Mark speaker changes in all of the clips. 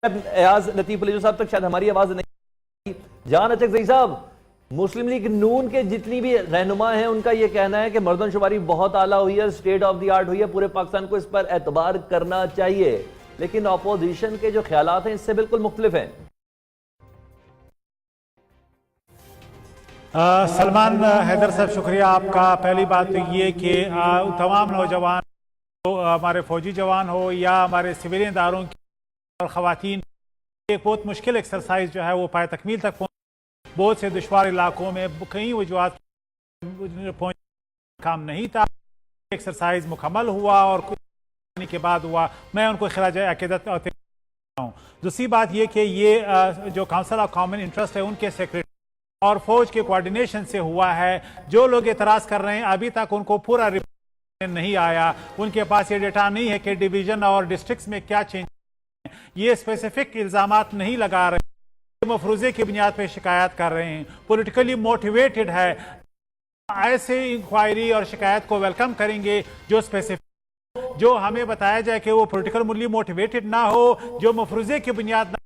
Speaker 1: एयाज लतीफ अली साहब तक शायद हमारी आवाज नहीं। जान अचकज़ई साहब, मुस्लिम लीग नून के जितनी भी रहनुमा हैं उनका यह कहना है कि मर्दनशुमारी बहुत आला हुई है, स्टेट ऑफ द आर्ट हुई है, पूरे पाकिस्तान को इस पर एतबार करना चाहिए, लेकिन अपोजिशन के जो ख्यालात हैं इससे बिल्कुल मुख्तलिफ हैं।
Speaker 2: सलमान हैदर साहब, शुक्रिया आपका। पहली बात तो ये कि तमाम नौजवान, तो हमारे फौजी जवान हो या हमारे सिविलियन इदारों की और ख़वातीन, एक बहुत मुश्किल एक्सरसाइज जो है वो पाए तकमील तक पहुँच, बहुत से दुश्वार इलाकों में कई वजूहत पहुँच काम नहीं था। एक्सरसाइज मुकम्मल हुआ और कुछ के बाद हुआ, मैं उनको खिराज अकीदत हूँ। दूसरी बात ये कि ये जो काउंसिल ऑफ कॉमन इंटरेस्ट है उनके सेक्रेटरी और फौज के कोऑर्डिनेशन से हुआ है। जो लोग एतराज़ कर रहे हैं अभी तक उनको पूरा रिपोर्ट नहीं आया, उनके पास ये डेटा नहीं है कि डिवीजन और डिस्ट्रिक्ट्स में क्या चेंज, ये स्पेसिफिक इल्जामात नहीं लगा रहे, मफरूजे की बुनियाद पर शिकायत कर रहे हैं, पॉलिटिकली मोटिवेटेड है। ऐसे इंक्वायरी और शिकायत को वेलकम करेंगे जो स्पेसिफिक, जो हमें बताया जाए कि वो पॉलिटिकली मोटिवेटेड ना हो, जो मफरूजे की बुनियाद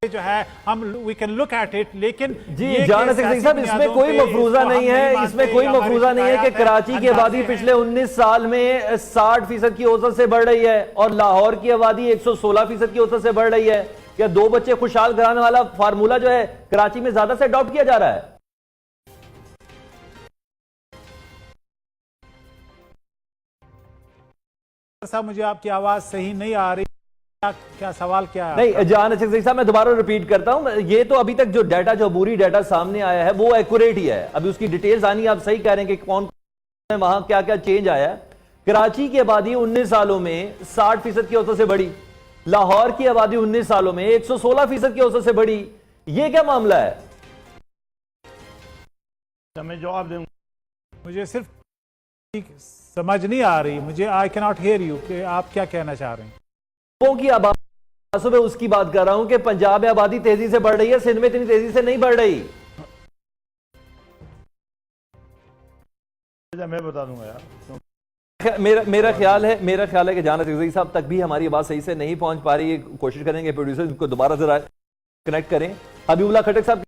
Speaker 2: जो है हम we can look at it. लेकिन
Speaker 1: जी जान साहब, इसमें कोई मफरूजा नहीं है, इसमें कोई मफरूजा नहीं है कि कराची की आबादी पिछले 19 साल में 60% की औसत से बढ़ रही है और लाहौर की आबादी 116% की औसत से बढ़ रही है। क्या दो बच्चे खुशहाल कराने वाला फार्मूला जो है कराची में ज्यादा से अडॉप्ट किया जा रहा है?
Speaker 2: साहब, मुझे आपकी आवाज सही नहीं आ रही, क्या सवाल क्या है?
Speaker 1: नहीं जान अचकज़ई साहब, मैं दोबारा रिपीट करता हूं, ये तो अभी तक जो डाटा, जो अबूरी डाटा सामने आया है वो एक्यूरेट ही है। अभी उसकी डिटेल्स आनी, आप सही कह रहे हैं कि कौन वहां क्या क्या चेंज आया है। कराची की आबादी 19 सालों में 60% की औसत से बढ़ी, लाहौर की आबादी 19 सालों में 116% की औसत से बढ़ी। ये क्या मामला है?
Speaker 3: मैं जवाब दूं,
Speaker 2: मुझे सिर्फ समझ नहीं आ रही, मुझे I can not here you कि आप क्या कहना चाह रहे हैं।
Speaker 1: की आबादी में उसकी बात कर रहा हूं कि पंजाब में आबादी तेजी से बढ़ रही है, सिंध में इतनी तेजी से नहीं बढ़ रही।
Speaker 3: मैं बता दूंगा यार।
Speaker 1: मेरा ख्याल है कि जान अचकज़ई साहब तक भी हमारी बात सही से नहीं पहुंच पा रही है। कोशिश करेंगे प्रोड्यूसर को दोबारा जरा कनेक्ट करें। हबीबुल्लाह खटक साहब